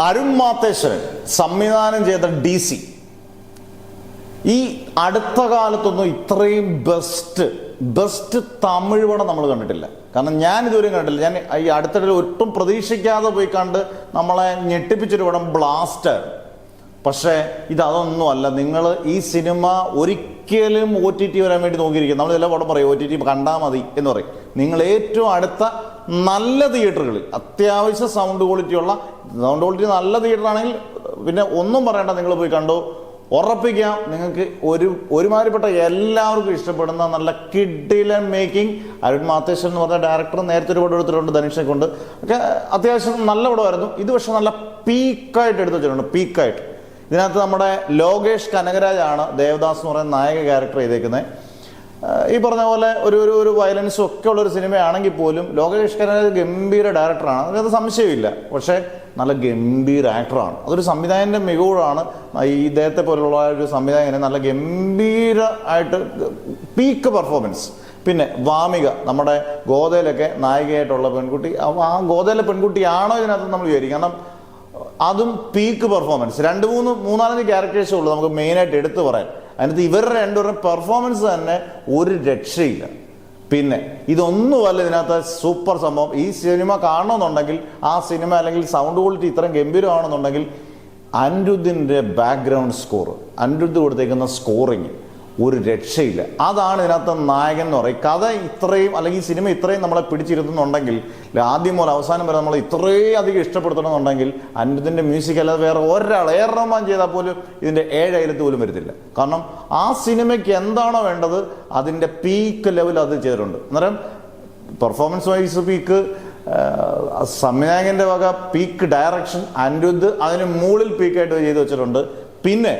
അരുൺ മാത്തേശ്വരൻ സംവിധാനം ചെയ്ത DC ഈ അടുത്ത കാലത്തൊന്നും ഇത്രയും ബെസ്റ്റ് തമിഴ് പടം നമ്മൾ കണ്ടിട്ടില്ല. കാരണം ഞാൻ ഇതുവരെയും കണ്ടിട്ടില്ല. ഞാൻ ഈ അടുത്തിടെ ഒട്ടും പ്രതീക്ഷിക്കാതെ പോയി കണ്ട് നമ്മളെ ഞെട്ടിപ്പിച്ചൊരു പടം ബ്ലാസ്റ്റായിരുന്നു. പക്ഷേ ഇതൊന്നുമല്ല. നിങ്ങൾ ഈ സിനിമ ഒരിക്കലും OTT വരാൻ വേണ്ടി നോക്കിയിരിക്കും. നമ്മൾ ചില പടം പറയും OTT കണ്ടാൽ മതി എന്ന് പറയും. നിങ്ങൾ ഏറ്റവും അടുത്ത നല്ല തിയേറ്ററുകളിൽ അത്യാവശ്യം സൗണ്ട് ക്വാളിറ്റി നല്ല തിയേറ്റർ ആണെങ്കിൽ പിന്നെ ഒന്നും പറയണ്ട, നിങ്ങൾ പോയി കണ്ടു. ഉറപ്പിക്കാം, നിങ്ങൾക്ക് ഒരുമാതിരിപ്പെട്ട എല്ലാവർക്കും ഇഷ്ടപ്പെടുന്ന നല്ല കിഡിലൻ മേക്കിംഗ്. അരുൺ മാത്തേശ്വരൻ എന്ന് പറഞ്ഞ ഡയറക്ടർ നേരത്തെ ഒരു പടം എടുത്തിട്ടുണ്ട്, ധനുഷെ കൊണ്ട് ഒക്കെ അത്യാവശ്യം നല്ല പടമായിരുന്നു. ഇത് പക്ഷെ നല്ല പീക്കായിട്ട് എടുത്തു വെച്ചിട്ടുണ്ട്. പീക്കായിട്ട് ഇതിനകത്ത് നമ്മുടെ ലോകേഷ് കനകരാജാണ് ദേവദാസ് എന്ന് പറയുന്ന നായക ക്യാരക്ടർ ചെയ്തേക്കുന്നത്. ഈ പറഞ്ഞ പോലെ ഒരു വയലൻസും ഒക്കെ ഉള്ളൊരു സിനിമയാണെങ്കിൽ പോലും ലോകേഷ് കനകരാജ് ഗംഭീര ഡയറക്ടറാണ്, അതിനകത്ത് സംശയമില്ല. പക്ഷേ നല്ല ഗംഭീര ആക്ടറാണ്. അതൊരു സംവിധായകൻ്റെ മികവാണ്. ഈ ഇദ്ദേഹത്തെ പോലുള്ള ഒരു സംവിധായകനെ നല്ല ഗംഭീരമായിട്ട് പീക്ക് പെർഫോമൻസ്. പിന്നെ വാമിക, നമ്മുടെ ഗോദയിലൊക്കെ നായികയായിട്ടുള്ള പെൺകുട്ടി, ആ ഗോദയിലെ പെൺകുട്ടിയാണോ ഇതിനകത്ത് നമ്മൾ വിചാരിക്കും. കാരണം അതും പീക്ക് പെർഫോമൻസ്. മൂന്നാലഞ്ച് ക്യാരക്ടേഴ്സേ ഉള്ളൂ നമുക്ക് മെയിനായിട്ട് എടുത്തു പറയാൻ. അതിനകത്ത് ഇവരുടെ രണ്ടുപേരും പെർഫോമൻസ് തന്നെ ഒരു രക്ഷയില്ല. പിന്നെ ഇതൊന്നുമല്ല ഇതിനകത്ത് സൂപ്പർ സംഭവം. ഈ സിനിമ കാണണമെന്നുണ്ടെങ്കിൽ, ആ സിനിമ അല്ലെങ്കിൽ സൗണ്ട് ക്വാളിറ്റി ഇത്രയും ഗംഭീരമാണെന്നുണ്ടെങ്കിൽ അനിരുദ്ധിൻ്റെ ബാക്ക്ഗ്രൗണ്ട് സ്കോർ, അനിരുദ്ധ് കൊടുത്തേക്കുന്ന സ്കോറിങ് ഒരു രക്ഷയില്ല. അതാണ് ഇതിനകത്ത് നായകൻ എന്ന് പറയും. കഥ ഇത്രയും അല്ലെങ്കിൽ സിനിമ ഇത്രയും നമ്മളെ പിടിച്ചിരുത്തുന്നുണ്ടെങ്കിൽ, ആദ്യം മുതൽ അവസാനം വരെ നമ്മൾ ഇത്രയും അധികം ഇഷ്ടപ്പെടുത്തണമെന്നുണ്ടെങ്കിൽ അനിരുദ്ധിൻ്റെ മ്യൂസിക് അല്ലാതെ വേറെ ഒരാൾ റഹ്മാൻ ചെയ്താൽ പോലും ഇതിൻ്റെ 7 അയലത്ത് പോലും വരത്തില്ല. കാരണം ആ സിനിമയ്ക്ക് എന്താണോ വേണ്ടത് അതിൻ്റെ പീക്ക് ലെവൽ അത് ചെയ്തിട്ടുണ്ട്. അന്നേരം പെർഫോമൻസ് വൈസ് പീക്ക്, സംവിധായകൻ്റെ വക പീക്ക് ഡയറക്ഷൻ, അനിരുദ്ധ് അതിന് മുകളിൽ പീക്കായിട്ട് ചെയ്ത് വെച്ചിട്ടുണ്ട്. പിന്നെ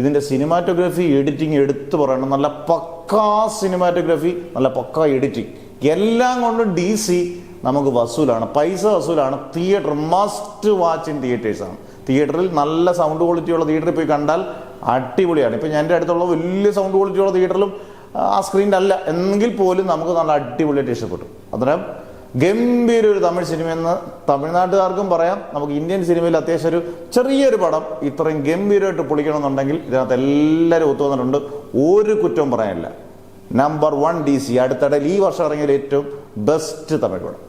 ഇതിൻ്റെ സിനിമാറ്റോഗ്രാഫി, എഡിറ്റിംഗ് എടുത്തു പറയണം. നല്ല പക്കാ സിനിമാറ്റോഗ്രാഫി, നല്ല പക്കാ എഡിറ്റിംഗ്, എല്ലാം കൊണ്ടും DC നമുക്ക് വസൂലാണ്, പൈസ വസൂലാണ്. തിയേറ്റർ മസ്റ്റ് വാച്ച് ഇൻ തിയേറ്റേഴ്സാണ്. തിയേറ്ററിൽ നല്ല സൗണ്ട് ക്വാളിറ്റിയുള്ള തിയേറ്ററിൽ പോയി കണ്ടാൽ അടിപൊളിയാണ്. ഇപ്പം ഞാൻ എൻ്റെ അടുത്തുള്ള വലിയ സൗണ്ട് ക്വാളിറ്റിയുള്ള തിയേറ്ററിലും ആ സ്ക്രീനിൽ അല്ല എങ്കിൽ പോലും നമുക്ക് നല്ല അടിപൊളിയായിട്ട് ഇഷ്ടപ്പെട്ടു. അന്നേരം ഗംഭീര ഒരു തമിഴ് സിനിമയെന്ന് തമിഴ്നാട്ടുകാർക്കും പറയാം. നമുക്ക് ഇന്ത്യൻ സിനിമയിൽ അത്യാവശ്യം ഒരു ചെറിയൊരു പടം ഇത്രയും ഗംഭീരമായിട്ട് പൊളിക്കണമെന്നുണ്ടെങ്കിൽ ഇതിനകത്ത് എല്ലാവരും ഒത്തുവന്നിട്ടുണ്ട്. ഒരു കുറ്റവും പറയാനില്ല. Number 1 DC. അടുത്തിടയിൽ ഈ വർഷം ഇറങ്ങിയ ഏറ്റവും ബെസ്റ്റ് തമിഴ് പടം.